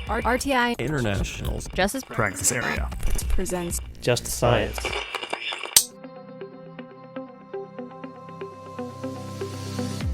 RTI International's Justice Practice Area presents Just Science.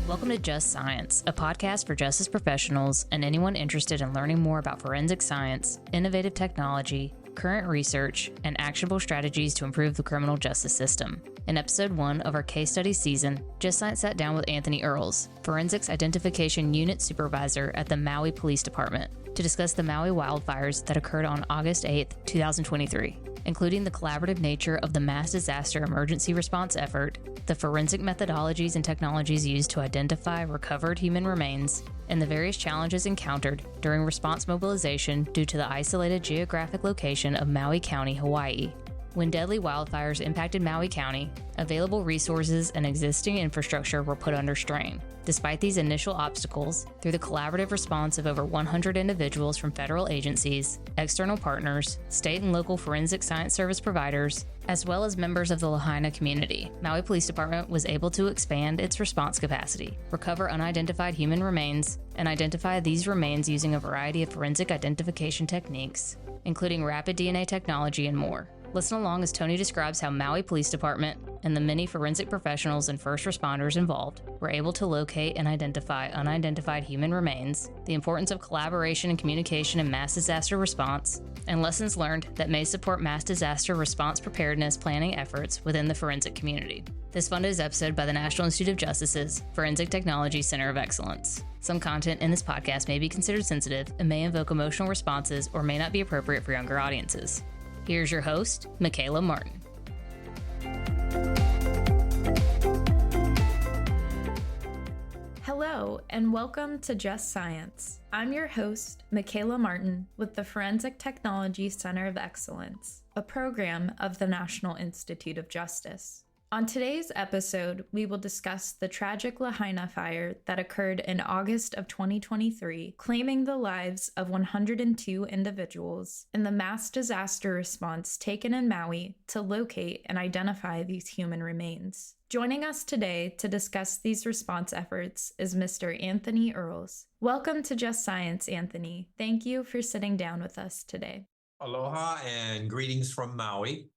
Welcome to Just Science, a podcast for justice professionals and anyone interested in learning more about forensic science, innovative technology, current research, and actionable strategies to improve the criminal justice system. In episode 1 of our case study season, Just Science sat down with Anthony Earles, Forensics Identification Unit Supervisor at the Maui Police Department, to discuss the Maui wildfires that occurred on August 8, 2023, including the collaborative nature of the mass disaster emergency response effort, the forensic methodologies and technologies used to identify recovered human remains, and the various challenges encountered during response mobilization due to the isolated geographic location of Maui County, Hawaii. When deadly wildfires impacted Maui County, available resources and existing infrastructure were put under strain. Despite these initial obstacles, through the collaborative response of over 100 individuals from federal agencies, external partners, state and local forensic science service providers, as well as members of the Lahaina community, Maui Police Department was able to expand its response capacity, recover unidentified human remains, and identify these remains using a variety of forensic identification techniques, including rapid DNA technology and more. Listen along as Tony describes how Maui Police Department and the many forensic professionals and first responders involved were able to locate and identify unidentified human remains, the importance of collaboration and communication in mass disaster response, and lessons learned that may support mass disaster response preparedness planning efforts within the forensic community. This funded is episode by the National Institute of Justice's Forensic Technology Center of Excellence. Some content in this podcast may be considered sensitive and may invoke emotional responses or may not be appropriate for younger audiences. Here's your host, Michaela Martin. Hello, and welcome to Just Science. I'm your host, Michaela Martin, with the Forensic Technology Center of Excellence, a program of the National Institute of Justice. On today's episode, we will discuss the tragic Lahaina fire that occurred in August of 2023, claiming the lives of 102 individuals, and the mass disaster response taken in Maui to locate and identify these human remains. Joining us today to discuss these response efforts is Mr. Anthony Earles. Welcome to Just Science, Anthony. Thank you for sitting down with us today. Aloha and greetings from Maui.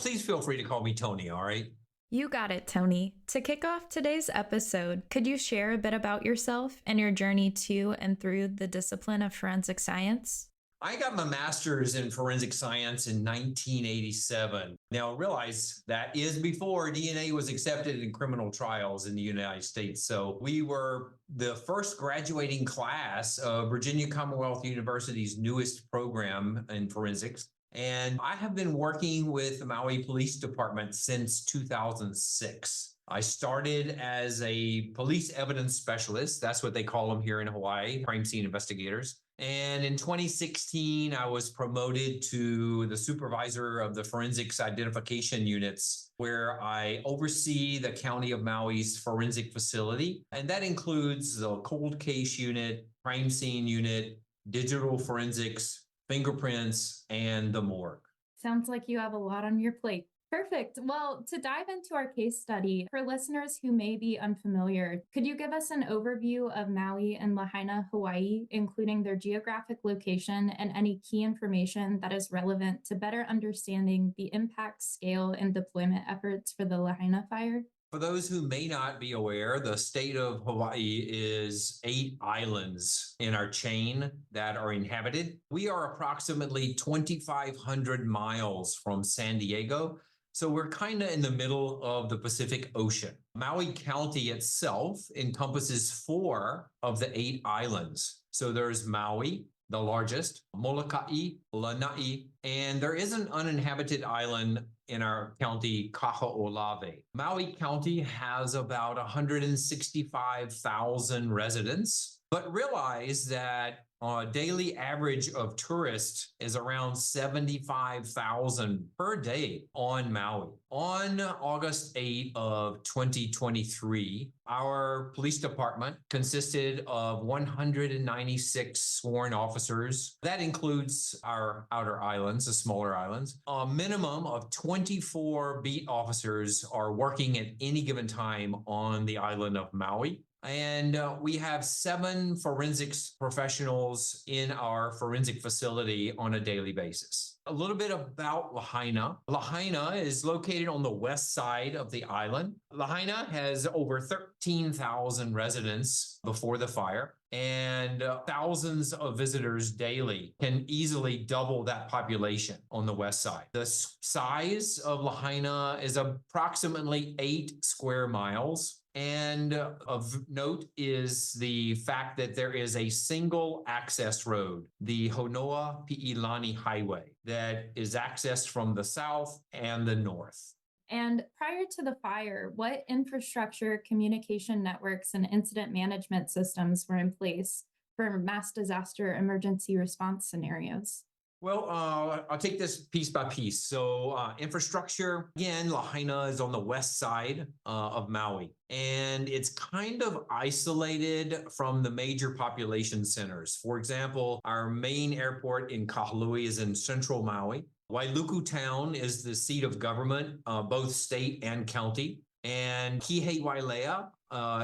Please feel free to call me Tony, all right? You got it, Tony. To kick off today's episode, could you share a bit about yourself and your journey to and through the discipline of forensic science? I got my master's in forensic science in 1987. Now, realize that is before DNA was accepted in criminal trials in the United States. So we were the first graduating class of Virginia Commonwealth University's newest program in forensics. And I have been working with the Maui Police Department since 2006. I started as a police evidence specialist. That's what they call them here in Hawaii, crime scene investigators. And in 2016, I was promoted to the supervisor of the forensics identification units, where I oversee the County of Maui's forensic facility. And that includes the cold case unit, crime scene unit, digital forensics, fingerprints, and the morgue. Sounds like you have a lot on your plate. Perfect. Well, to dive into our case study, for listeners who may be unfamiliar, could you give us an overview of Maui and Lahaina, Hawaii, including their geographic location and any key information that is relevant to better understanding the impact, scale, and deployment efforts for the Lahaina fire? For those who may not be aware, the state of Hawaii is 8 islands in our chain that are inhabited. We are approximately 2,500 miles from San Diego, so we're kind of in the middle of the Pacific Ocean. Maui County itself encompasses 4 of the 8 islands. So there's Maui, the largest, Molokai, Lanai, and there is an uninhabited island in our county, Kaho'olawe. Maui County has about 165,000 residents, but realize that a daily average of tourists is around 75,000 per day on Maui. On August 8 of 2023, our police department consisted of 196 sworn officers. That includes our outer islands, the smaller islands. A minimum of 24 beat officers are working at any given time on the island of Maui. And we have 7 forensics professionals in our forensic facility on a daily basis. A little bit about Lahaina. Lahaina is located on the west side of the island. Lahaina has over 13,000 residents before the fire, and thousands of visitors daily, can easily double that population on the west side. The size of Lahaina is approximately 8 square miles. And of note is the fact that there is a single access road, the Honoa Pi'ilani Highway, that is accessed from the south and the north. And prior to the fire, what infrastructure, communication networks, and incident management systems were in place for mass disaster emergency response scenarios? Well, I'll take this piece by piece. So infrastructure, again, Lahaina is on the west side of Maui, and it's kind of isolated from the major population centers. For example, our main airport in Kahului is in central Maui. Wailuku Town is the seat of government, both state and county. And Kihei-Wailea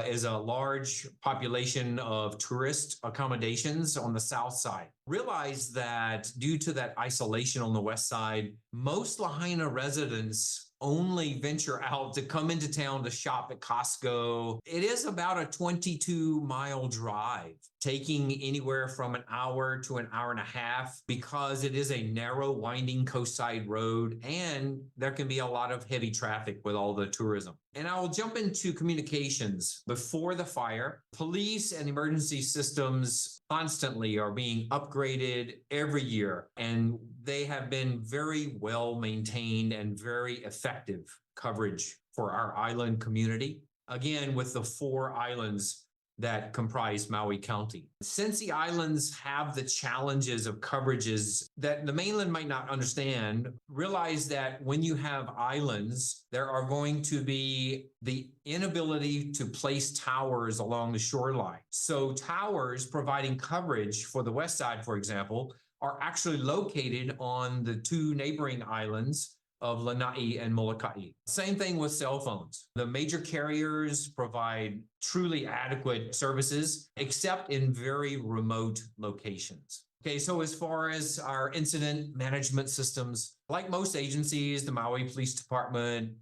is a large population of tourist accommodations on the south side. Realize that due to that isolation on the west side, most Lahaina residents only venture out to come into town to shop at Costco. It is about a 22-mile drive, taking anywhere from an hour to an hour and a half, because it is a narrow, winding coastside road, and there can be a lot of heavy traffic with all the tourism. And I will jump into communications. Before the fire, police and emergency systems constantly are being upgraded every year, and they have been very well maintained and very effective coverage for our island community. Again, with the 4 islands that comprise Maui County. Since the islands have the challenges of coverages that the mainland might not understand, realize that when you have islands, there are going to be the inability to place towers along the shoreline. So towers providing coverage for the west side, for example, are actually located on the 2 neighboring islands of Lanai and Molokai. Same thing with cell phones. The major carriers provide truly adequate services, except in very remote locations. Okay, so as far as our incident management systems, like most agencies, the Maui Police Department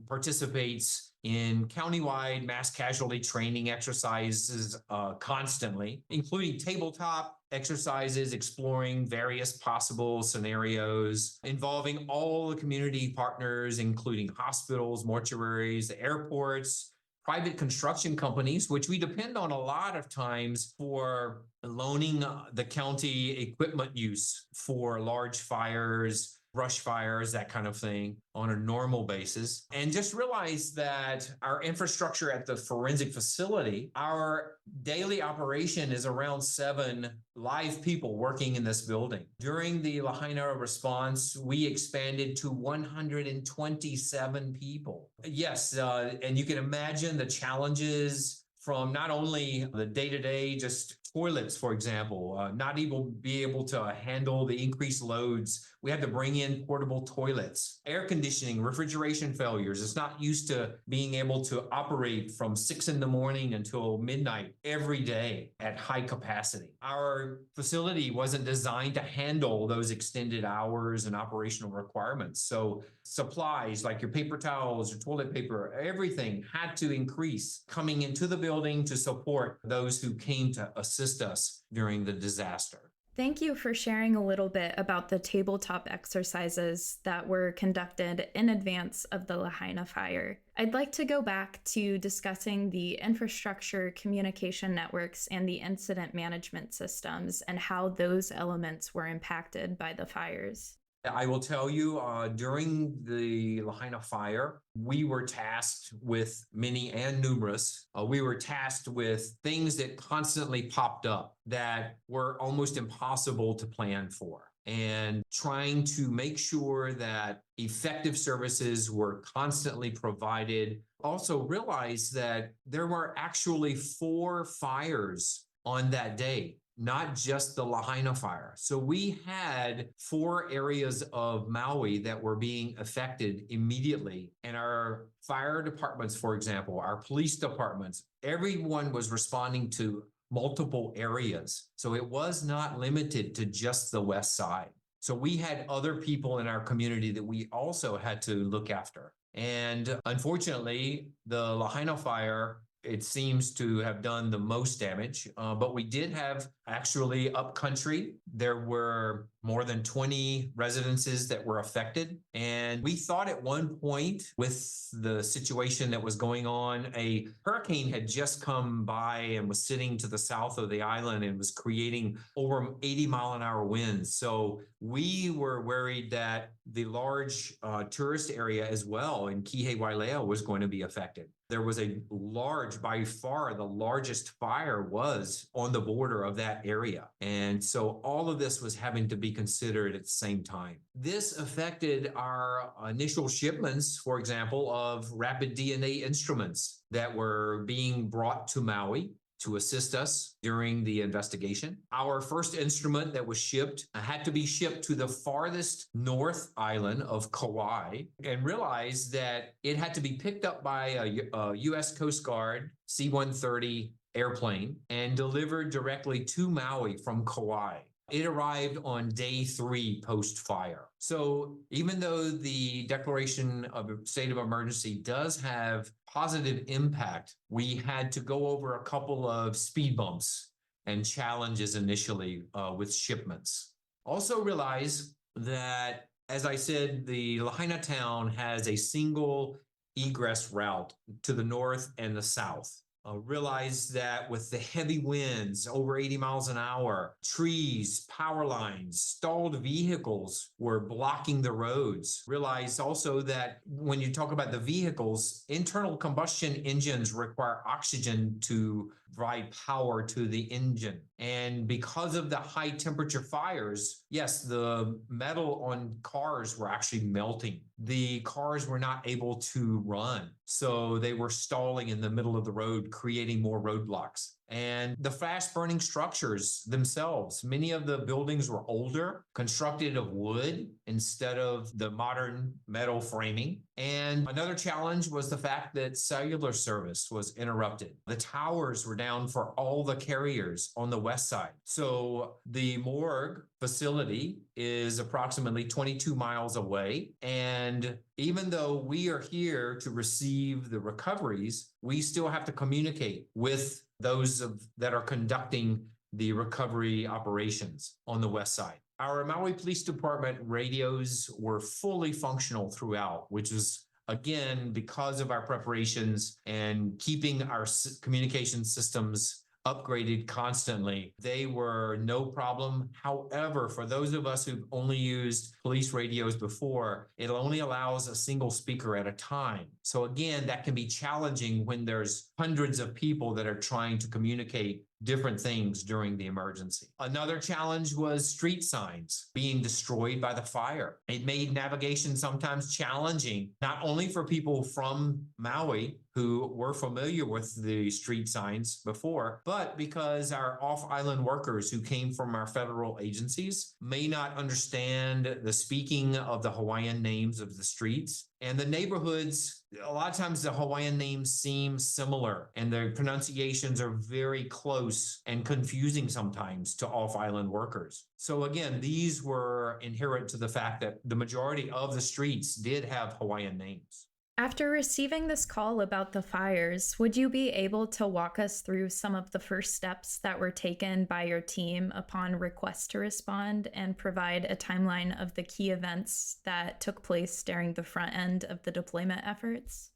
participates in countywide mass casualty training exercises constantly, including tabletop exercises exploring various possible scenarios involving all the community partners, including hospitals, mortuaries, the airports, private construction companies, which we depend on a lot of times for loaning the county equipment use for large fires, brush fires, that kind of thing on a normal basis. And just realize that our infrastructure at the forensic facility, our daily operation is around 7 live people working in this building. During the Lahaina response, we expanded to 127 people. Yes, and you can imagine the challenges from not only the day-to-day, just toilets, for example, not be able to handle the increased loads. We had to bring in portable toilets, air conditioning, refrigeration failures. It's not used to being able to operate from 6 in the morning until midnight every day at high capacity. Our facility wasn't designed to handle those extended hours and operational requirements. So supplies like your paper towels, your toilet paper, everything had to increase coming into the building to support those who came to assist us during the disaster. Thank you for sharing a little bit about the tabletop exercises that were conducted in advance of the Lahaina fire. I'd like to go back to discussing the infrastructure, communication networks, and the incident management systems and how those elements were impacted by the fires. I will tell you, during the Lahaina fire, we were tasked with many and numerous. We were tasked with things that constantly popped up that were almost impossible to plan for, and trying to make sure that effective services were constantly provided. Also realize that there were actually 4 fires on that day. not just the Lahaina fire. So we had 4 areas of Maui that were being affected immediately. And our fire departments, for example, our police departments, everyone was responding to multiple areas. So it was not limited to just the west side. So we had other people in our community that we also had to look after. And unfortunately, the Lahaina fire, it seems to have done the most damage, but we did have actually upcountry. There were more than 20 residences that were affected. And we thought at one point with the situation that was going on, a hurricane had just come by and was sitting to the south of the island and was creating over 80-mile-an-hour winds. So we were worried that the large tourist area as well in Kihei Wailea was going to be affected. There was a large, by far the largest fire was on the border of that area. And so all of this was having to be considered at the same time. This affected our initial shipments, for example, of rapid DNA instruments that were being brought to Maui to assist us during the investigation. Our first instrument that was shipped had to be shipped to the farthest north island of Kauai, and realized that it had to be picked up by a U.S. Coast Guard C-130 airplane and delivered directly to Maui from Kauai. It arrived on day 3 post-fire. So even though the declaration of a state of emergency does have positive impact, we had to go over a couple of speed bumps and challenges initially with shipments. Also realize that, as I said, the Lahaina town has a single egress route to the north and the south. Realize that with the heavy winds, over 80 miles an hour, trees, power lines, stalled vehicles were blocking the roads. Realize also that when you talk about the vehicles, internal combustion engines require oxygen to provide power to the engine. And because of the high temperature fires, yes, the metal on cars were actually melting. The cars were not able to run. So they were stalling in the middle of the road, creating more roadblocks. And the fast burning structures themselves, many of the buildings were older, constructed of wood instead of the modern metal framing. And another challenge was the fact that cellular service was interrupted. The towers were down for all the carriers on the west side. So the morgue facility is approximately 22 miles away. And even though we are here to receive the recoveries, we still have to communicate with those that are conducting the recovery operations on the west side. Our Maui Police Department radios were fully functional throughout, which is, again, because of our preparations and keeping our communication systems upgraded constantly. They were no problem. However, for those of us who've only used police radios before, it only allows a single speaker at a time. So again, that can be challenging when there's hundreds of people that are trying to communicate different things during the emergency. Another challenge was street signs being destroyed by the fire. It made navigation sometimes challenging, not only for people from Maui who were familiar with the street signs before, but because our off-island workers who came from our federal agencies may not understand the speaking of the Hawaiian names of the streets. And the neighborhoods, a lot of times the Hawaiian names seem similar and the pronunciations are very close and confusing sometimes to off-island workers. So again, these were inherent to the fact that the majority of the streets did have Hawaiian names. After receiving this call about the fires, would you be able to walk us through some of the first steps that were taken by your team upon request to respond and provide a timeline of the key events that took place during the front end of the deployment efforts?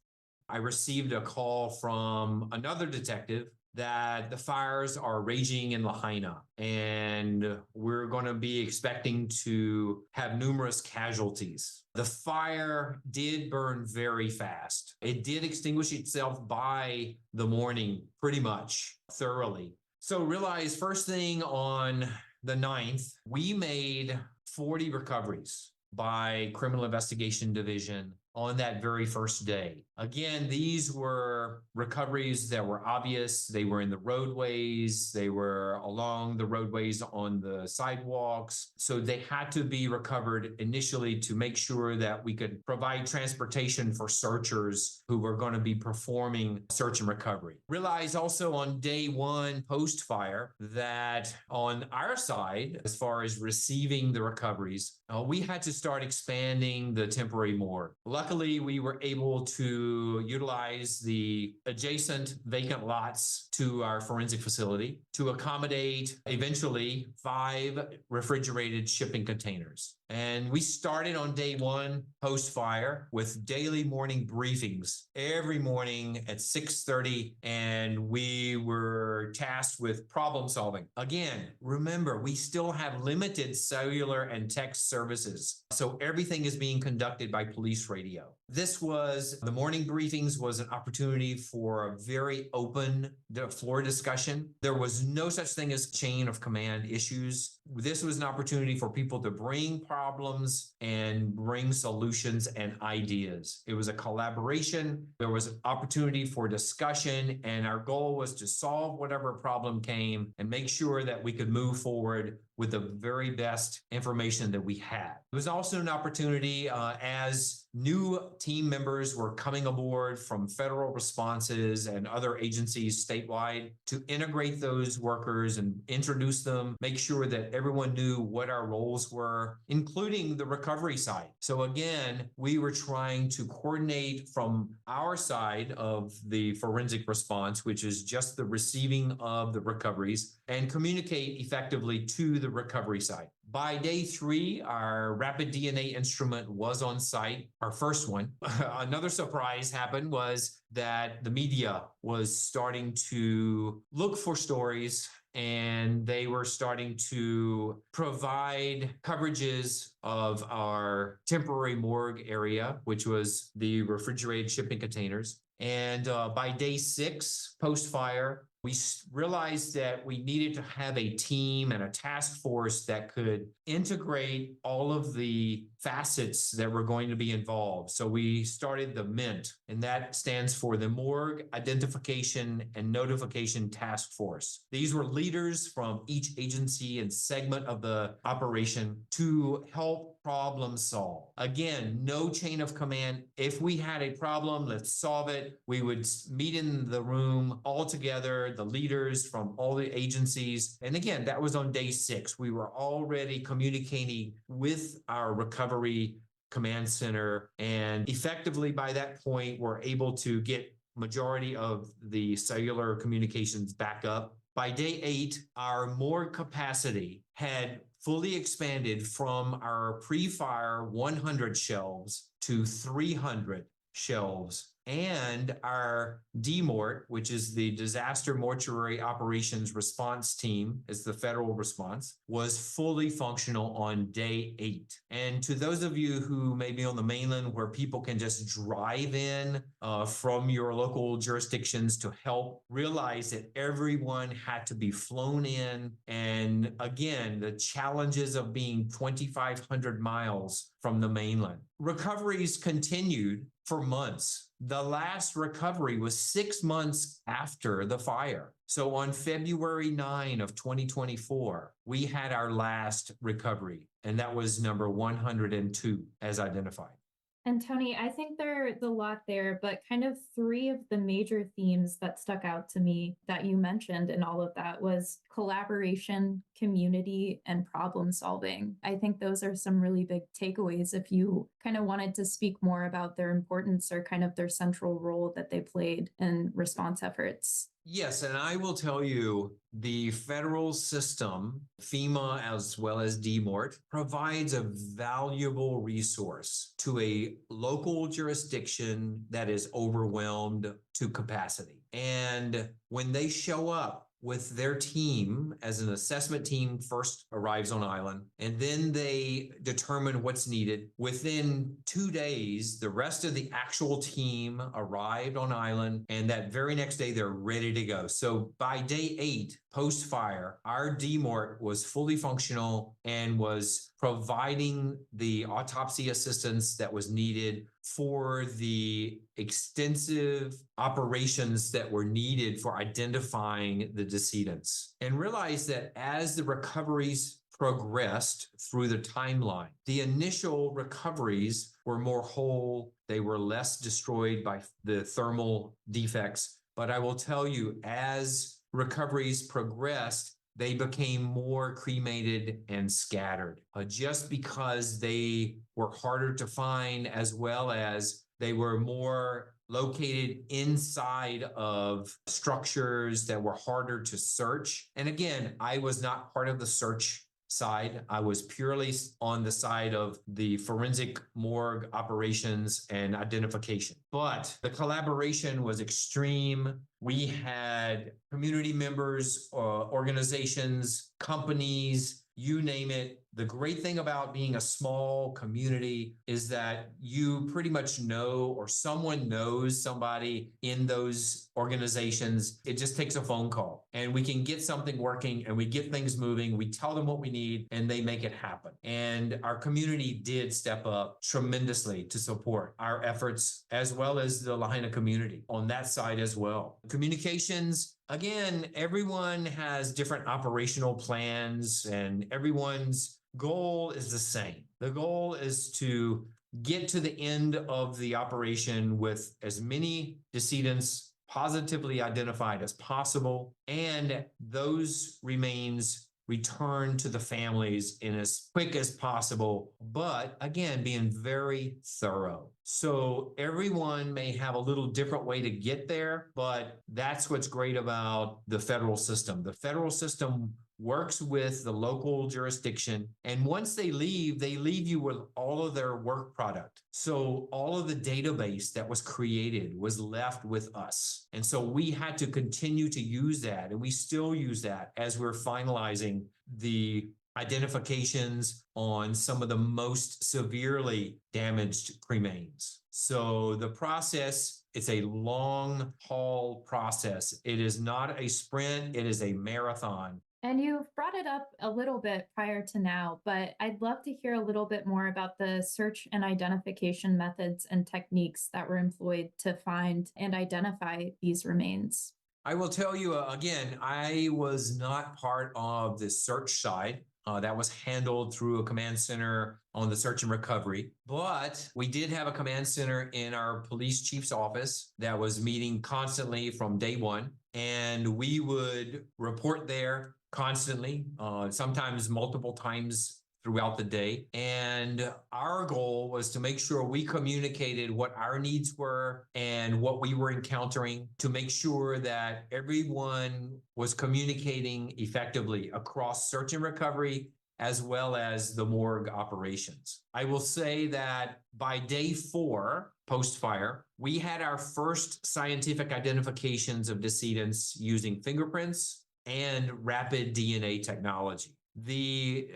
I received a call from another detective that the fires are raging in Lahaina, and we're going to be expecting to have numerous casualties. The fire did burn very fast. It did extinguish itself by the morning pretty much thoroughly. So realize first thing on the 9th, we made 40 recoveries by Criminal Investigation Division on that very first day. Again, these were recoveries that were obvious. They were in the roadways. They were along the roadways on the sidewalks. So they had to be recovered initially to make sure that we could provide transportation for searchers who were going to be performing search and recovery. Realize also on day one post-fire that on our side, as far as receiving the recoveries, we had to start expanding the temporary morgue. Luckily, we were able to utilize the adjacent vacant lots to our forensic facility to accommodate eventually 5 refrigerated shipping containers. And we started on day one post-fire with daily morning briefings every morning at 6:30, and we were tasked with problem solving. Again, remember, we still have limited cellular and text services, so everything is being conducted by police radio. The morning briefings was an opportunity for a very open floor discussion. There was no such thing as chain of command issues. This was an opportunity for people to bring problems and bring solutions and ideas. It was a collaboration. There was an opportunity for discussion, and our goal was to solve whatever problem came and make sure that we could move forward with the very best information that we had. It was also an opportunity as new team members were coming aboard from federal responses and other agencies statewide to integrate those workers and introduce them, make sure that everyone knew what our roles were, including the recovery side. So again, we were trying to coordinate from our side of the forensic response, which is just the receiving of the recoveries, and communicate effectively to the recovery side. By day 3, our rapid DNA instrument was on site, our first one. Another surprise happened was that the media was starting to look for stories, and they were starting to provide coverages of our temporary morgue area, which was the refrigerated shipping containers. And by day 6, post-fire, we realized that we needed to have a team and a task force that could integrate all of the facets that were going to be involved. So we started the MINT, and that stands for the Morgue Identification and Notification Task Force. These were leaders from each agency and segment of the operation to help problem solve. Again, no chain of command. If we had a problem, let's solve it. We would meet in the room all together, the leaders from all the agencies. And again, that was on day 6. We were already communicating with our recovery command center. And effectively by that point, we're able to get majority of the cellular communications back up. By day 8, our morgue capacity had fully expanded from our pre-fire 100 shelves to 300 shelves. And our DMORT, which is the Disaster Mortuary Operations Response Team, is the federal response, was fully functional on day 8. And to those of you who may be on the mainland where people can just drive in from your local jurisdictions to help, realize that everyone had to be flown in. And again, the challenges of being 2,500 miles from the mainland. Recoveries continued for months. The last recovery was 6 months after the fire. So on February 9 of 2024, we had our last recovery, and that was number 102 as identified. And Tony, I think there's a lot there, but kind of 3 of the major themes that stuck out to me that you mentioned in all of that was collaboration, community, and problem solving. I think those are some really big takeaways if you kind of wanted to speak more about their importance or kind of their central role that they played in response efforts. Yes, and I will tell you, the federal system, FEMA as well as DMORT, provides a valuable resource to a local jurisdiction that is overwhelmed to capacity. And when they show up with their team, as an assessment team first arrives on island, and then they determine what's needed. Within 2 days, the rest of the actual team arrived on island, and that very next day, they're ready to go. So by day 8, post-fire, our DMORT was fully functional and was providing the autopsy assistance that was needed for the extensive operations that were needed for identifying the decedents. And realize that as the recoveries progressed through the timeline, the initial recoveries were more whole, they were less destroyed by the thermal defects. But I will tell you, as recoveries progressed, they became more cremated and scattered, just because they were harder to find, as well as they were more located inside of structures that were harder to search. And again, I was not part of the search side. I was purely on the side of the forensic morgue operations and identification. But the collaboration was extreme. We had community members, organizations, companies, you name it. The great thing about being a small community is that you pretty much know, or someone knows somebody in those organizations. It just takes a phone call and we can get something working and we get things moving. We tell them what we need and they make it happen. And our community did step up tremendously to support our efforts, as well as the Lahaina community on that side as well. Communications, again, everyone has different operational plans and everyone's goal is the same. The goal is to get to the end of the operation with as many decedents positively identified as possible, and those remains returned to the families in as quick as possible, but again, being very thorough. So everyone may have a little different way to get there, but that's what's great about the federal system. The federal system works with the local jurisdiction. And once they leave you with all of their work product. So all of the database that was created was left with us. And so we had to continue to use that. And we still use that as we're finalizing the identifications on some of the most severely damaged cremains. So the process, it's a long haul process. It is not a sprint, it is a marathon. And you've brought it up a little bit prior to now, but I'd love to hear a little bit more about the search and identification methods and techniques that were employed to find and identify these remains. I will tell you again, I was not part of the search side. That was handled through a command center on the search and recovery. But we did have a command center in our police chief's office that was meeting constantly from day one. And we would report there constantly, sometimes multiple times throughout the day. And our goal was to make sure we communicated what our needs were and what we were encountering, to make sure that everyone was communicating effectively across search and recovery, as well as the morgue operations. I will say that by day 4, post-fire, we had our first scientific identifications of decedents using fingerprints and rapid DNA technology. The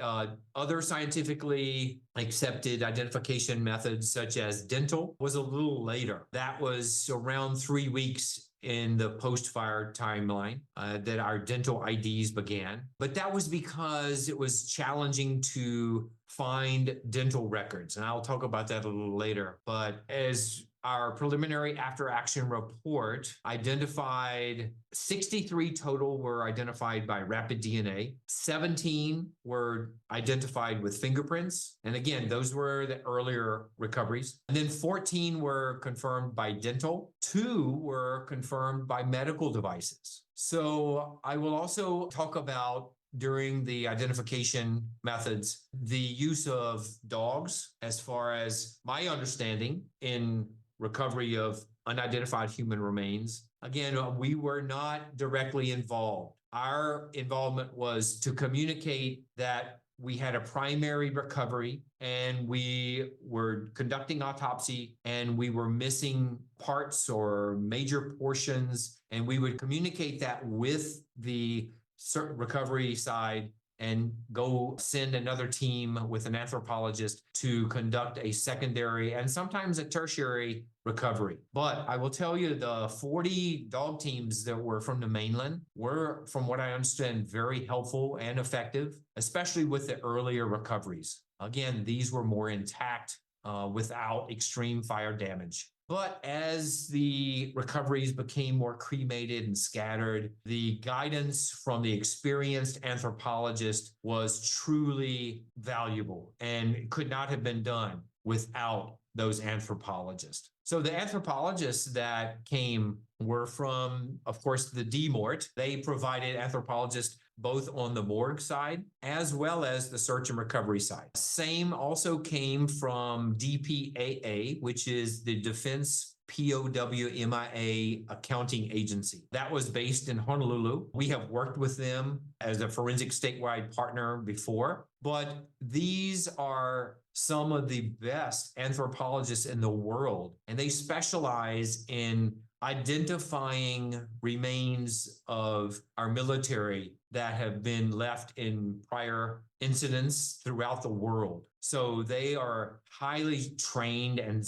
other scientifically accepted identification methods, such as dental, was a little later. That was around 3 weeks in the post-fire timeline that our dental IDs began. But that was because it was challenging to find dental records. And I'll talk about that a little later. But as our preliminary after action report identified, 63 total were identified by rapid DNA, 17 were identified with fingerprints. And again, those were the earlier recoveries. And then 14 were confirmed by dental, 2 were confirmed by medical devices. So I will also talk about, during the identification methods, the use of dogs, as far as my understanding in recovery of unidentified human remains. Again, we were not directly involved. Our involvement was to communicate that we had a primary recovery and we were conducting autopsy and we were missing parts or major portions, and we would communicate that with the recovery side and go send another team with an anthropologist to conduct a secondary and sometimes a tertiary recovery. But I will tell you, the 40 dog teams that were from the mainland were, from what I understand, very helpful and effective, especially with the earlier recoveries. Again, these were more intact without extreme fire damage. But as the recoveries became more cremated and scattered, the guidance from the experienced anthropologist was truly valuable and could not have been done without those anthropologists. So the anthropologists that came were from, of course, the DMORT. They provided anthropologists both on the morgue side as well as the search and recovery side. Same also came from DPAA, which is the Defense POWMIA accounting agency. That was based in Honolulu. We have worked with them as a forensic statewide partner before, but these are some of the best anthropologists in the world, and they specialize in identifying remains of our military that have been left in prior incidents throughout the world. So they are highly trained and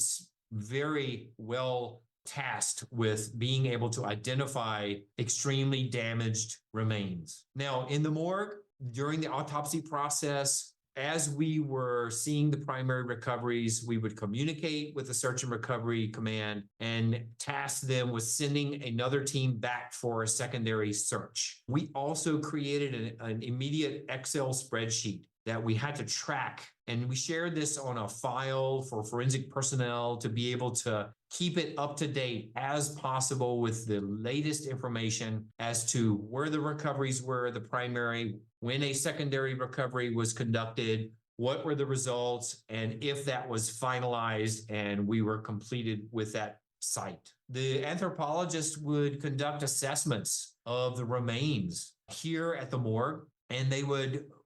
very well tasked with being able to identify extremely damaged remains. Now, in the morgue, during the autopsy process, as we were seeing the primary recoveries, we would communicate with the search and recovery command and task them with sending another team back for a secondary search. We also created an immediate Excel spreadsheet that we had to track, and we shared this on a file for forensic personnel to be able to keep it up to date as possible with the latest information as to where the recoveries were, the primary, when a secondary recovery was conducted, what were the results, and if that was finalized and we were completed with that site. The anthropologist would conduct assessments of the remains here at the morgue, and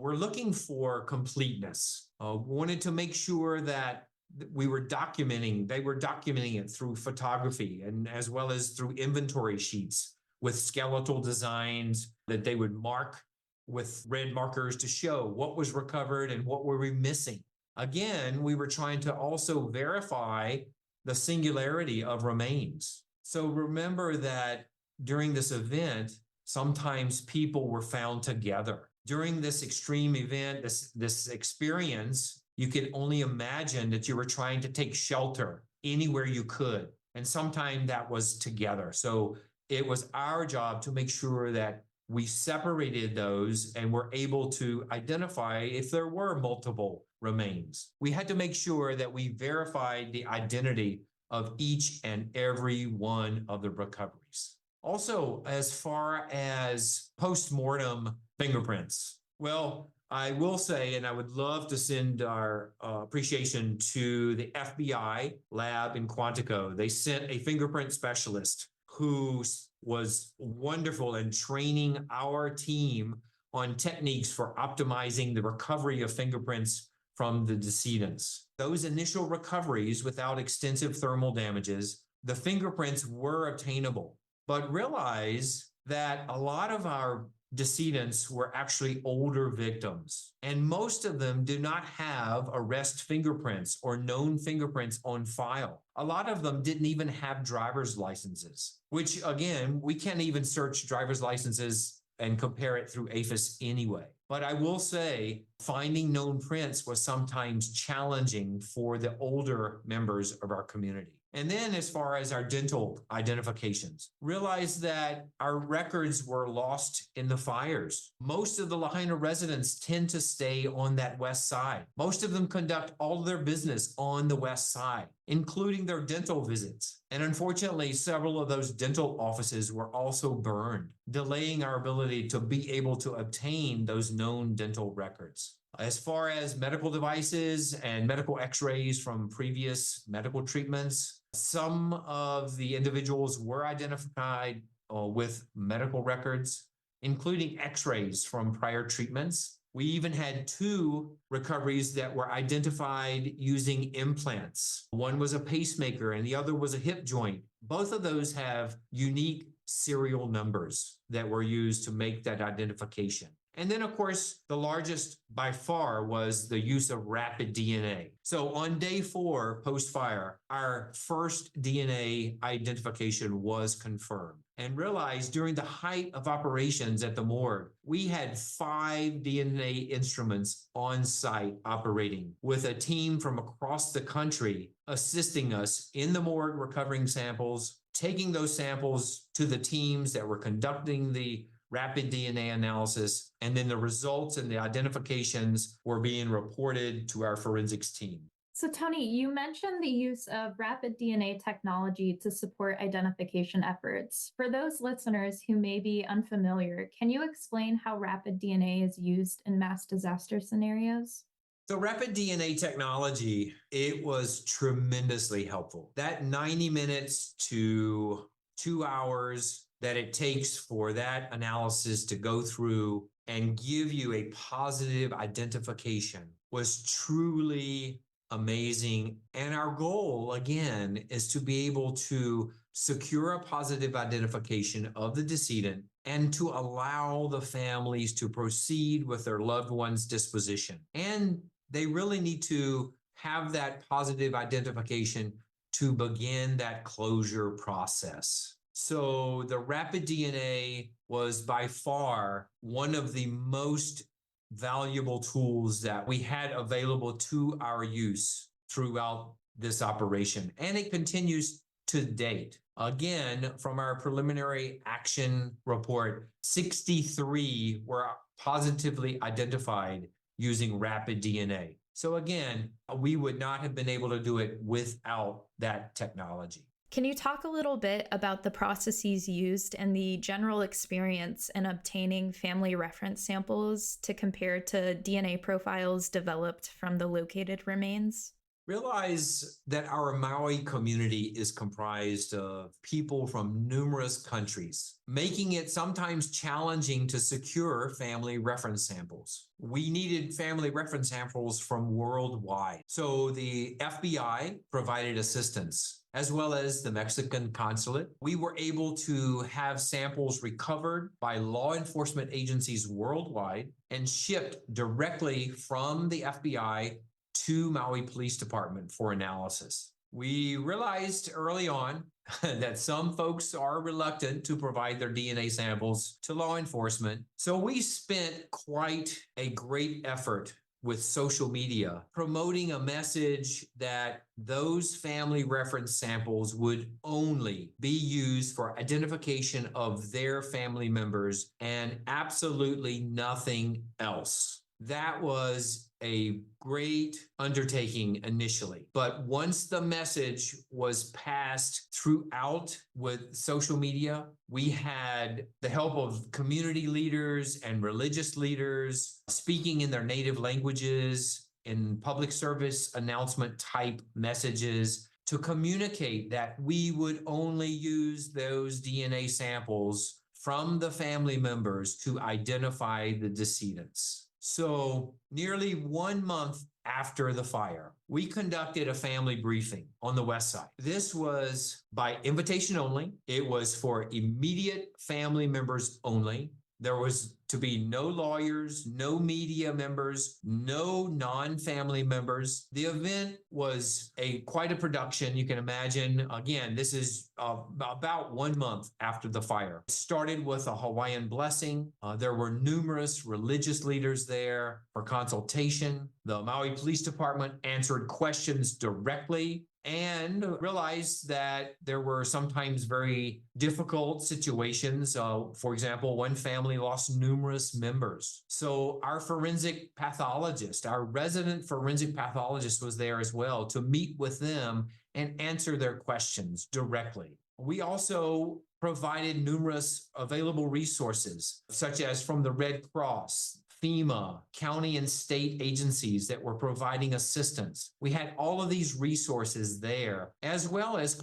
were looking for completeness, wanted to make sure that they were documenting it through photography and as well as through inventory sheets with skeletal designs that they would mark with red markers to show what was recovered and what were we missing. Again, we were trying to also verify the singularity of remains. So remember that during this event, sometimes people were found together. During this extreme event, this experience, you could only imagine that you were trying to take shelter anywhere you could. And sometimes that was together. So it was our job to make sure that we separated those and were able to identify if there were multiple remains. We had to make sure that we verified the identity of each and every one of the recoveries. Also, as far as post-mortem fingerprints, well, I will say, and I would love to send our appreciation to the FBI lab in Quantico. They sent a fingerprint specialist who was wonderful in training our team on techniques for optimizing the recovery of fingerprints from the decedents. Those initial recoveries without extensive thermal damages, the fingerprints were obtainable. But realize that a lot of our decedents were actually older victims, and most of them do not have arrest fingerprints or known fingerprints on file. A lot of them didn't even have driver's licenses, which again, we can't even search driver's licenses and compare it through APHIS anyway. But I will say finding known prints was sometimes challenging for the older members of our community. And then as far as our dental identifications, realize that our records were lost in the fires. Most of the Lahaina residents tend to stay on that west side. Most of them conduct all of their business on the west side, including their dental visits. And unfortunately, several of those dental offices were also burned, delaying our ability to be able to obtain those known dental records. As far as medical devices and medical x-rays from previous medical treatments, some of the individuals were identified with medical records, including x-rays from prior treatments. We even had 2 recoveries that were identified using implants. One was a pacemaker and the other was a hip joint. Both of those have unique serial numbers that were used to make that identification. And then, of course, the largest by far was the use of rapid DNA. So on day 4 post-fire, our first DNA identification was confirmed. And realized during the height of operations at the morgue, we had 5 DNA instruments on site operating with a team from across the country assisting us in the morgue recovering samples, taking those samples to the teams that were conducting the rapid DNA analysis, and then the results and the identifications were being reported to our forensics team. So, Tony, you mentioned the use of rapid DNA technology to support identification efforts. For those listeners who may be unfamiliar, can you explain how rapid DNA is used in mass disaster scenarios? So rapid DNA technology, it was tremendously helpful. That 90 minutes to 2 hours that it takes for that analysis to go through and give you a positive identification was truly amazing. And our goal, again, is to be able to secure a positive identification of the decedent and to allow the families to proceed with their loved one's disposition. And they really need to have that positive identification to begin that closure process. So the rapid DNA was by far one of the most valuable tools that we had available to our use throughout this operation. And it continues to date. Again, from our preliminary action report, 63 were positively identified using rapid DNA. So again, we would not have been able to do it without that technology. Can you talk a little bit about the processes used and the general experience in obtaining family reference samples to compare to DNA profiles developed from the located remains? Realize that our Maui community is comprised of people from numerous countries, making it sometimes challenging to secure family reference samples. We needed family reference samples from worldwide. So the FBI provided assistance, as well as the Mexican consulate. We were able to have samples recovered by law enforcement agencies worldwide and shipped directly from the FBI to Maui Police Department for analysis. We realized early on that some folks are reluctant to provide their DNA samples to law enforcement. So we spent quite a great effort with social media, promoting a message that those family reference samples would only be used for identification of their family members and absolutely nothing else. That was a great undertaking initially. But once the message was passed throughout with social media, we had the help of community leaders and religious leaders speaking in their native languages in public service announcement type messages to communicate that we would only use those DNA samples from the family members to identify the decedents. So nearly 1 month after the fire, we conducted a family briefing on the West Side. This was by invitation only. It was for immediate family members only. There was to be no lawyers, no media members, no non-family members. The event was quite a production. You can imagine, again, this is about 1 month after the fire. It started with a Hawaiian blessing. There were numerous religious leaders there for consultation. The Maui Police Department answered questions directly and realized that there were sometimes very difficult situations. For example, one family lost numerous members. So our forensic pathologist, our resident forensic pathologist was there as well to meet with them and answer their questions directly. We also provided numerous available resources, such as from the Red Cross, FEMA, county and state agencies that were providing assistance. We had all of these resources there, as well as,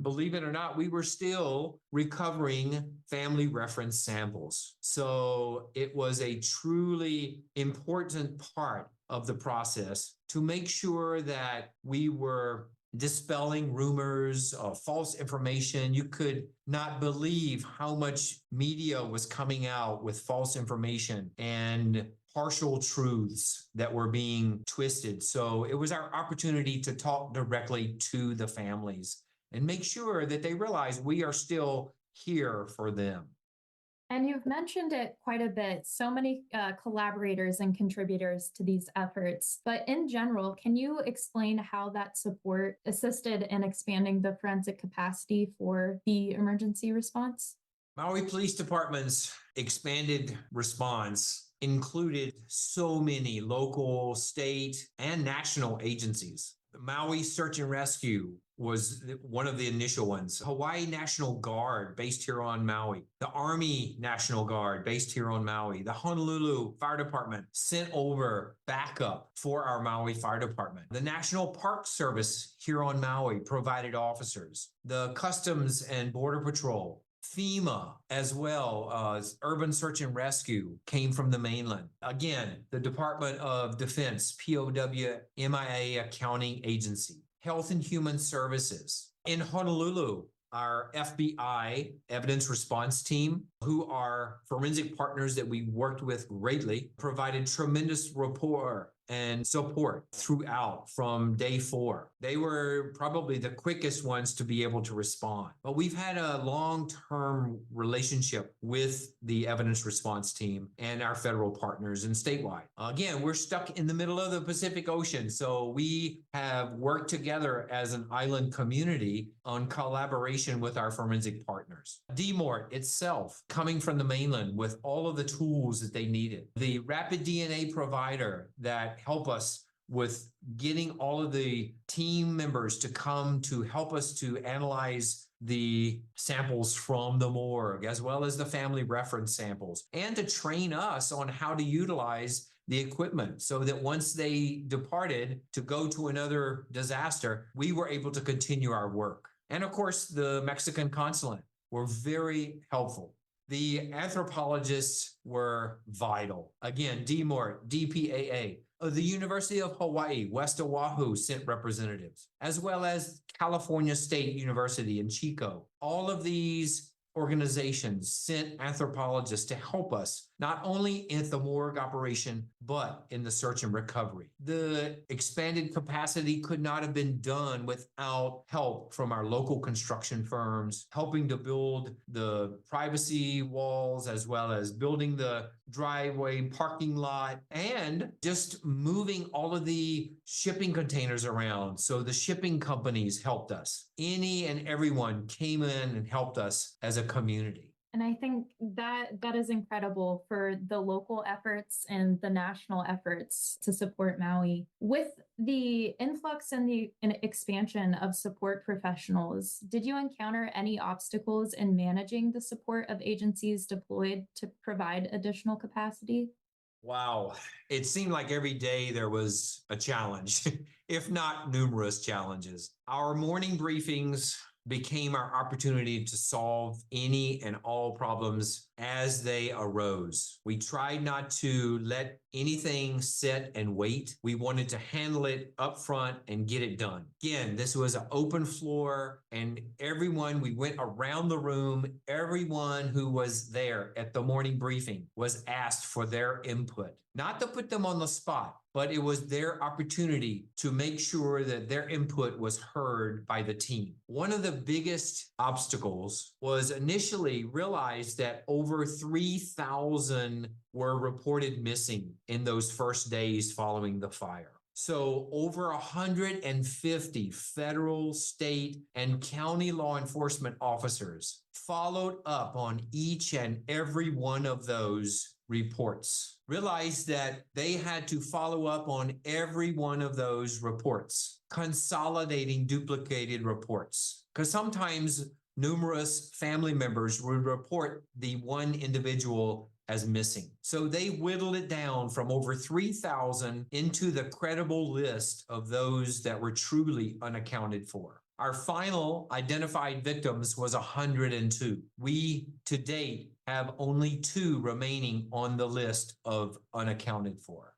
believe it or not, we were still recovering family reference samples. So it was a truly important part of the process to make sure that we were dispelling rumors, false information. You could not believe how much media was coming out with false information and partial truths that were being twisted. So it was our opportunity to talk directly to the families and make sure that they realize we are still here for them. And you've mentioned it quite a bit, so many collaborators and contributors to these efforts. But in general, can you explain how that support assisted in expanding the forensic capacity for the emergency response? Maui Police Department's expanded response included so many local, state, and national agencies. The Maui Search and Rescue was one of the initial ones. Hawaii National Guard based here on Maui. The Army National Guard based here on Maui. The Honolulu Fire Department sent over backup for our Maui Fire Department. The National Park Service here on Maui provided officers. The Customs and Border Patrol, FEMA, as well as Urban Search and Rescue came from the mainland. Again, the Department of Defense, POW, MIA Accounting Agency, Health and Human Services. In Honolulu, our FBI evidence response team, who are forensic partners that we worked with greatly, provided tremendous rapport and support throughout from day 4. They were probably the quickest ones to be able to respond. But we've had a long-term relationship with the evidence response team and our federal partners and statewide. Again, we're stuck in the middle of the Pacific Ocean, so we have worked together as an island community on collaboration with our forensic partners. DMORT itself, coming from the mainland with all of the tools that they needed. The rapid DNA provider that help us with getting all of the team members to come to help us to analyze the samples from the morgue, as well as the family reference samples, and to train us on how to utilize the equipment so that once they departed to go to another disaster, we were able to continue our work. And of course, the Mexican consulate were very helpful. The anthropologists were vital. Again, DMORT, DPAA, the University of Hawaii, West Oahu sent representatives, as well as California State University in Chico. All of these organizations sent anthropologists to help us, not only in the morgue operation, but in the search and recovery. The expanded capacity could not have been done without help from our local construction firms, helping to build the privacy walls, as well as building the driveway, parking lot, and just moving all of the shipping containers around. So the shipping companies helped us. Any and everyone came in and helped us as a community. And I think that is incredible for the local efforts and the national efforts to support Maui. With the influx and the expansion of support professionals, did you encounter any obstacles in managing the support of agencies deployed to provide additional capacity? Wow. It seemed like every day there was a challenge, if not numerous challenges. Our morning briefings became our opportunity to solve any and all problems as they arose. We tried not to let anything sit and wait. We wanted to handle it up front and get it done. Again, this was an open floor, and everyone, we went around the room, everyone who was there at the morning briefing was asked for their input. Not to put them on the spot, but it was their opportunity to make sure that their input was heard by the team. One of the biggest obstacles was initially realized that over 3,000 were reported missing in those first days following the fire. So over 150 federal, state, and county law enforcement officers followed up on each and every one of those reports, realized that they had to follow up on every one of those reports, consolidating duplicated reports. Because sometimes numerous family members would report the one individual as missing. So they whittled it down from over 3,000 into the credible list of those that were truly unaccounted for. Our final identified victims was 102. We, to date, have only 2 remaining on the list of unaccounted for.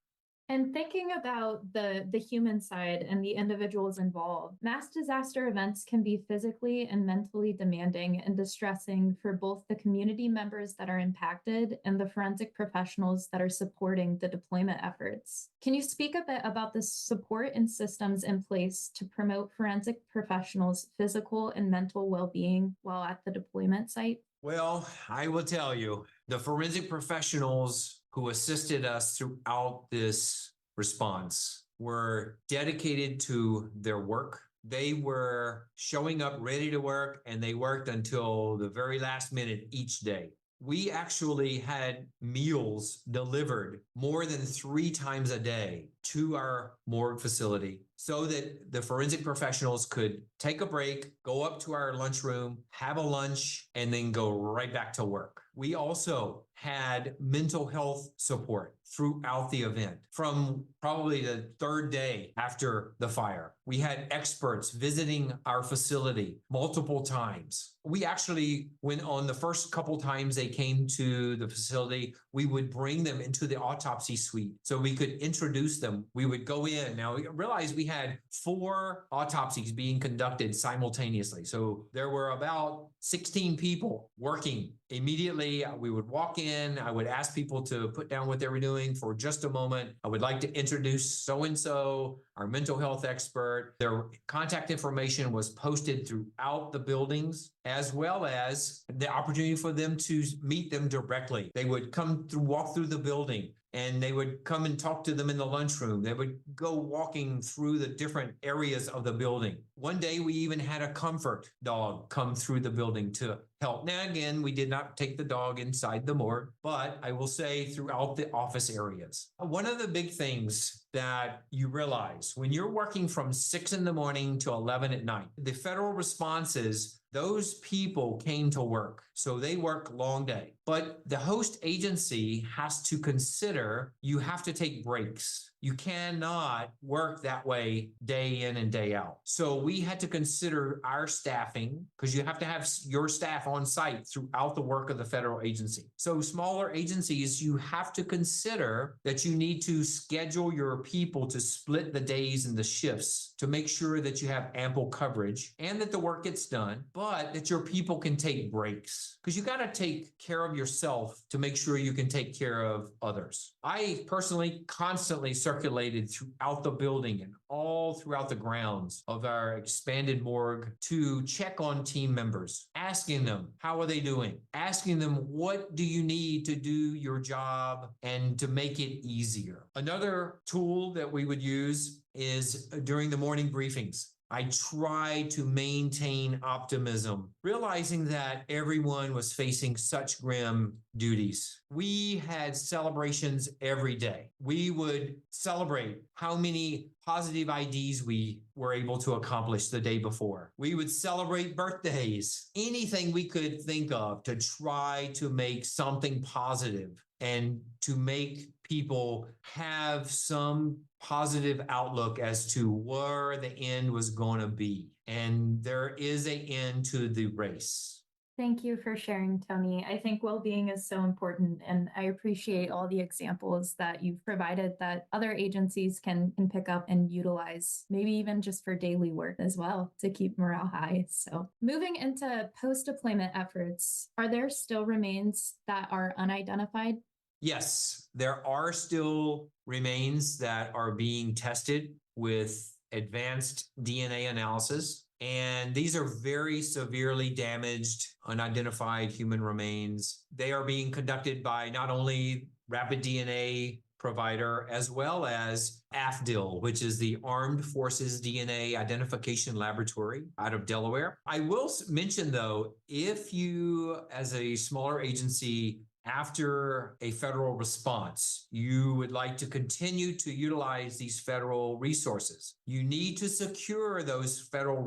And thinking about the human side and the individuals involved, mass disaster events can be physically and mentally demanding and distressing for both the community members that are impacted and the forensic professionals that are supporting the deployment efforts. Can you speak a bit about the support and systems in place to promote forensic professionals' physical and mental well-being while at the deployment site? Well, I will tell you, the forensic professionals who assisted us throughout this response were dedicated to their work. They were showing up ready to work, and they worked until the very last minute each day. We actually had meals delivered more than 3 times a day to our morgue facility so that the forensic professionals could take a break, go up to our lunchroom, have a lunch, and then go right back to work. We also had mental health support throughout the event. From probably the 3rd day after the fire, we had experts visiting our facility multiple times. We actually, when on the first couple times they came to the facility, we would bring them into the autopsy suite so we could introduce them. We would go in. Now, we realized we had 4 autopsies being conducted simultaneously. So there were about 16 people working. Immediately, we would walk in. I would ask people to put down what they were doing for just a moment. I would like to introduce so-and-so, our mental health expert. Their contact information was posted throughout the buildings, as well as the opportunity for them to meet them directly. They would come through, walk through the building, and they would come and talk to them in the lunchroom. They would go walking through the different areas of the building. One day, we even had a comfort dog come through the building to help. Now, again, we did not take the dog inside the morgue, but I will say throughout the office areas. One of the big things that you realize when you're working from 6 in the morning to 11 at night, the federal responses, those people came to work. So they work long day. But the host agency has to consider you have to take breaks. You cannot work that way day in and day out. So we had to consider our staffing, because you have to have your staff on site throughout the work of the federal agency. So smaller agencies, you have to consider that you need to schedule your people to split the days and the shifts to make sure that you have ample coverage and that the work gets done, but that your people can take breaks, because you got to take care of yourself to make sure you can take care of others. I personally constantly circulated throughout the building and all throughout the grounds of our expanded morgue to check on team members, asking them, how are they doing? Asking them, what do you need to do your job and to make it easier? Another tool that we would use is during the morning briefings. I try to maintain optimism, realizing that everyone was facing such grim duties. We had celebrations every day. We would celebrate how many positive IDs we were able to accomplish the day before. We would celebrate birthdays, anything we could think of to try to make something positive and to make people have some positive outlook as to where the end was going to be. And there is an end to the race. Thank you for sharing, Tony. I think well-being is so important, and I appreciate all the examples that you've provided that other agencies can pick up and utilize, maybe even just for daily work as well, to keep morale high. So moving into post-deployment efforts, are there still remains that are unidentified? Yes, there are still remains that are being tested with advanced DNA analysis. And these are very severely damaged, unidentified human remains. They are being conducted by not only Rapid DNA provider, as well as AFDIL, which is the Armed Forces DNA Identification Laboratory out of Delaware. I will mention, though, if you, as a smaller agency, after a federal response, you would like to continue to utilize these federal resources, you need to secure those federal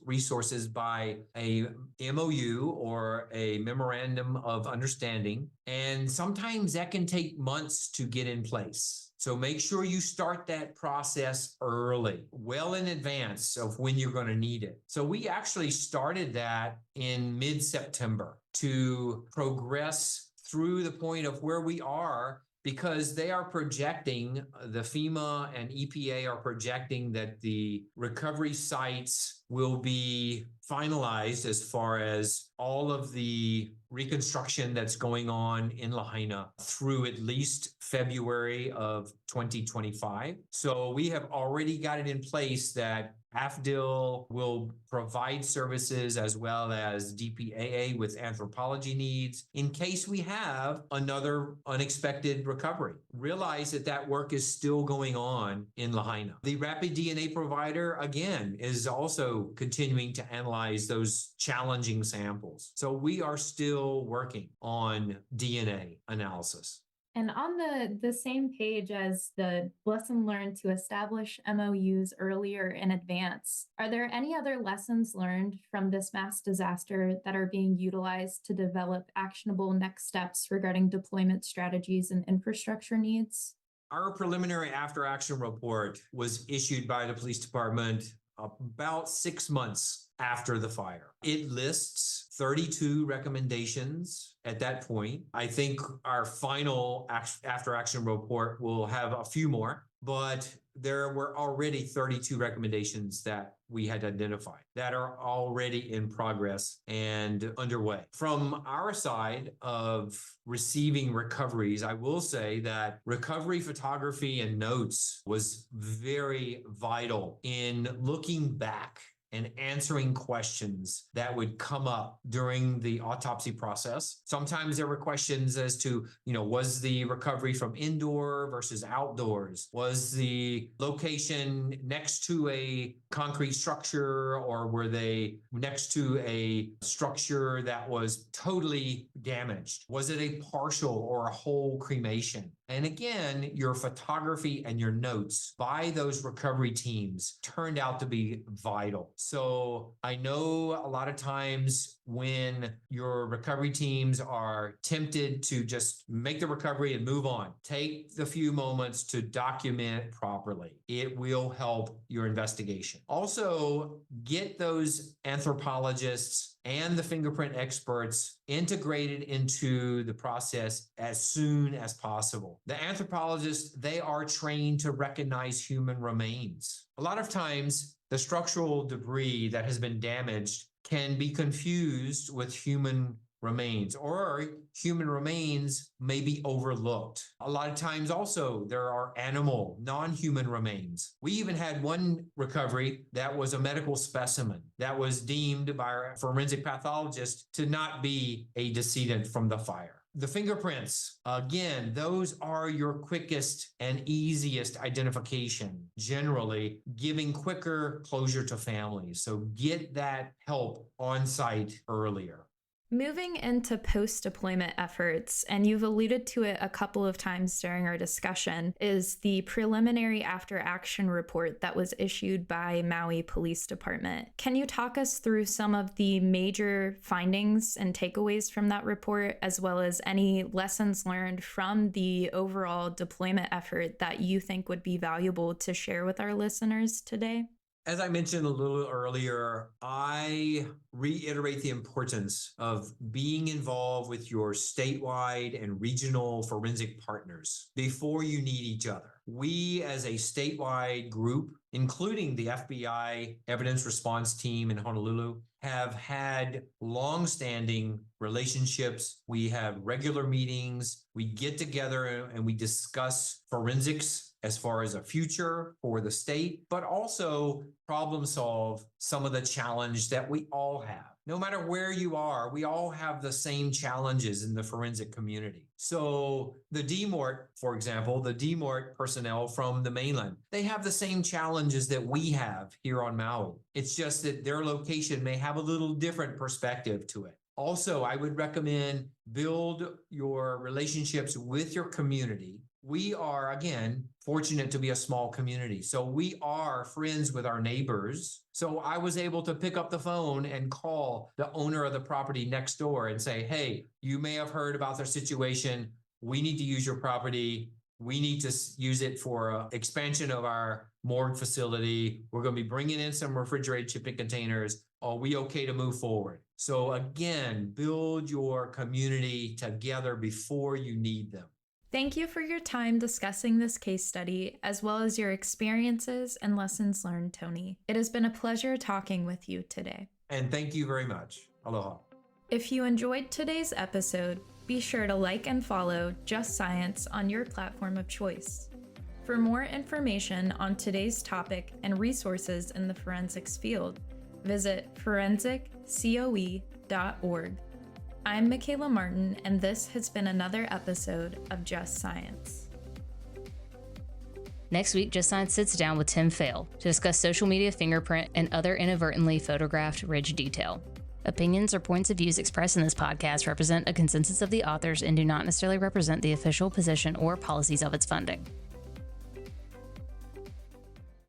resources by a MOU or a memorandum of understanding. And sometimes that can take months to get in place. So make sure you start that process early, well in advance of when you're going to need it. So we actually started that in mid-September to progress through the point of where we are because they are projecting, the FEMA and EPA are projecting that the recovery sites will be finalized as far as all of the reconstruction that's going on in Lahaina through at least February of 2025. So we have already got it in place that AFDIL will provide services as well as DPAA with anthropology needs in case we have another unexpected recovery. Realize that that work is still going on in Lahaina. The rapid DNA provider, again, is also continuing to analyze those challenging samples. So we are still working on DNA analysis. And on the same page as the lesson learned to establish MOUs earlier in advance, are there any other lessons learned from this mass disaster that are being utilized to develop actionable next steps regarding deployment strategies and infrastructure needs? Our preliminary after action report was issued by the police department about 6 months after the fire. It lists 32 recommendations at that point. I think our final after action report will have a few more, but there were already 32 recommendations that we had identified that are already in progress and underway. From our side of receiving recoveries, I will say that recovery photography and notes was very vital in looking back and answering questions that would come up during the autopsy process. Sometimes there were questions as to, was the recovery from indoor versus outdoors? Was the location next to a concrete structure, or were they next to a structure that was totally damaged? Was it a partial or a whole cremation? And again, your photography and your notes by those recovery teams turned out to be vital. So I know a lot of times when your recovery teams are tempted to just make the recovery and move on, take the few moments to document properly. It will help your investigation. Also, get those anthropologists and the fingerprint experts integrated into the process as soon as possible. The anthropologists, they are trained to recognize human remains. A lot of times, the structural debris that has been damaged can be confused with human remains, or human remains may be overlooked. A lot of times also there are animal, non-human remains. We even had one recovery that was a medical specimen that was deemed by our forensic pathologist to not be a decedent from the fire. The fingerprints, again, those are your quickest and easiest identification, generally giving quicker closure to families. So get that help on site earlier. Moving into post-deployment efforts, and you've alluded to it a couple of times during our discussion, is the preliminary after-action report that was issued by Maui Police Department. Can you talk us through some of the major findings and takeaways from that report, as well as any lessons learned from the overall deployment effort that you think would be valuable to share with our listeners today? As I mentioned a little earlier, I reiterate the importance of being involved with your statewide and regional forensic partners before you need each other. We, as a statewide group, including the FBI Evidence Response Team in Honolulu, have had long-standing relationships. We have regular meetings. We get together and we discuss forensics as far as a future for the state, but also problem solve some of the challenge that we all have. No matter where you are, we all have the same challenges in the forensic community. So the DMORT, for example, the DMORT personnel from the mainland, they have the same challenges that we have here on Maui. It's just that their location may have a little different perspective to it. Also, I would recommend build your relationships with your community. We are, again, fortunate to be a small community. So we are friends with our neighbors. So I was able to pick up the phone and call the owner of the property next door and say, hey, you may have heard about their situation. We need to use your property. We need to use it for expansion of our morgue facility. We're going to be bringing in some refrigerated shipping containers. Are we okay to move forward? So again, build your community together before you need them. Thank you for your time discussing this case study, as well as your experiences and lessons learned, Tony. It has been a pleasure talking with you today. And thank you very much. Aloha. If you enjoyed today's episode, be sure to like and follow Just Science on your platform of choice. For more information on today's topic and resources in the forensics field, visit forensiccoe.org. I'm Michaela Martin, and this has been another episode of Just Science. Next week, Just Science sits down with Tim Fail to discuss social media fingerprint and other inadvertently photographed ridge detail. Opinions or points of views expressed in this podcast represent a consensus of the authors and do not necessarily represent the official position or policies of its funding.